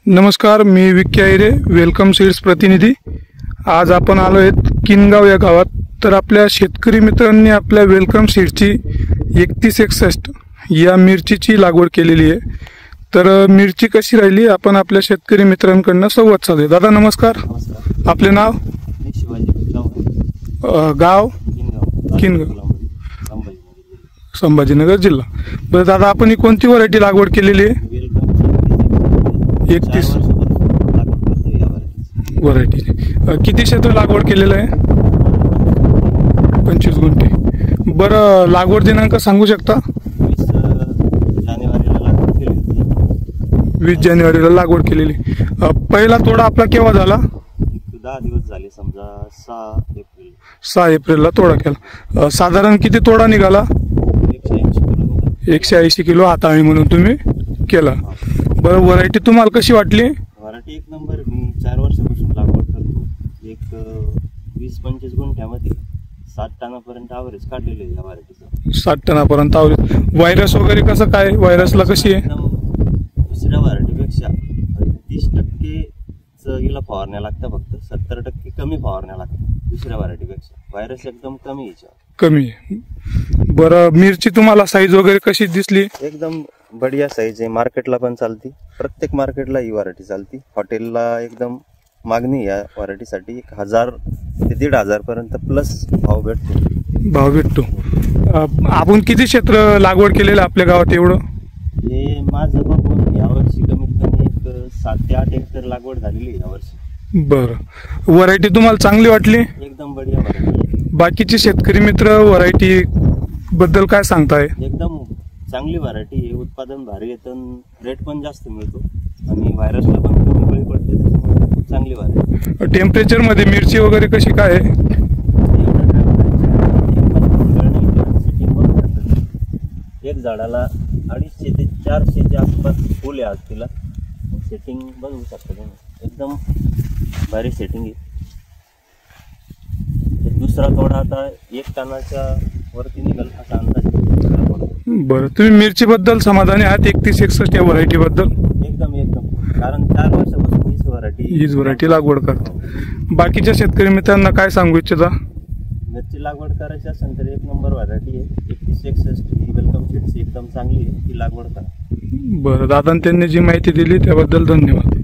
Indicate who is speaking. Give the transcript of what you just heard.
Speaker 1: नमस्कार, मी Vicky Ayre, welcome seeds प्रतिनिधी। आज आपण आलो आहेत किनगाव या गावात। तर आपल्या शेतकरी मित्रांनी आपल्या वेलकम सीड्सची 3161 या मिरचीची लागवड केलेली आहे। तर मिरची कशी राहिली आपण आपल्या शेतकरी मित्रांकडून संवाद साधूया। दादा नमस्कार, आपले नाव? गाव? किनगाव, संभाजीनगर जिल्हा। बरं दादा, आपण ही कोणती व्हरायटी लागवड केलेली आहे? 31 व्हरायटी। किती क्षेत्र लागवड केलेलं आहे? 25 गुंठे। बरं, लागवड दिनांक सांगू शकता? 20 जानेवारीला लागवड केलेली। पहिला तोडा आपला केव्हा झाला?
Speaker 2: 10 दिवस झाले, समजा
Speaker 1: 6 एप्रिलला तोडा केला। साधारण किती तोडा निघाला? 180 किलो हाताळी म्हणून तुम्ही केला। बरं, व्हरायटी तुम्हाला कशी वाटली?
Speaker 2: व्हरायटी एक नंबर। मी 4 वर्षापासून लागवड करतो। एक 20-25 गुंठ्यामध्ये 7 टनापर्यंत ॲव्हरेज काढलेलं आहे या व्हरायटीचं।
Speaker 1: 7 टनापर्यंत ॲव्हरेज। व्हायरस वगैरे कसं काय? व्हायरसला कशी आहे?
Speaker 2: दुसऱ्या व्हरायटीपेक्षा 30% हिला फवारण्या लागतात, फक्त 70% कमी फवारण्या लागतात दुसऱ्या व्हरायटीपेक्षा। व्हायरस एकदम कमी याच्यावर, कमी
Speaker 1: आहे। बरं, मिरची तुम्हाला साईज वगैरे कशी दिसली?
Speaker 2: एकदम बढिया साईज आहे। मार्केटला पण चालती, प्रत्येक मार्केटला ही व्हरायटी चालती। हॉटेलला एकदम मागणी या व्हरायटीसाठी। 1000 ते 1500 पर्यंत प्लस भाव भेटतो। आपण किती क्षेत्र लागवड केलेलं आपल्या गावात? एवढं हे माझं बघून यावर्षी कमीत कमी एक 7 ते 8 एकर लागवड झालेली आहे यावर्षी।
Speaker 1: बरं, व्हरायटी तुम्हाला चांगली वाटली?
Speaker 2: एकदम बढिया व्हरायटी।
Speaker 1: बाकीचे शेतकरी मित्र व्हरायटी बद्दल काय सांगताय?
Speaker 2: एकदम चांगली व्हरायटी आहे, उत्पादन भारी येतं, रेट पण जास्त मिळतो आणि व्हायरसला पण कमी बळी पडते, त्याच्यामुळे खूप चांगली व्हरायटी।
Speaker 1: टेम्परेचर मध्ये मिरची वगैरे कशी काय आहे?
Speaker 2: एक झाडाला 250 ते 400 आसपास फुल आहे आज तिला। सेटिंग बघू शकता तुम्ही, एकदम भारी सेटिंग आहे। दुसरा तोडा आता 1 टनाच्या वरती निघाल असा अंदाज।
Speaker 1: बरं, तुम्ही मिरची बद्दल समाधानी आहात 3161 या व्हरायटी बद्दल?
Speaker 2: एकदम एकदम, कारण 4 वर्षापासून हीच व्हरायटी
Speaker 1: लागवड करतो। बाकीच्या शेतकरी मित्रांना काय सांगू इच्छिता?
Speaker 2: मिरची लागवड करायची असेल तर 1 नंबर व्हरायटी आहे 3161 वेलकम सीड्स, एकदम चांगली आहे, ती लागवड करा।
Speaker 1: बरं दादा, त्यांनी जी माहिती दिली त्याबद्दल धन्यवाद।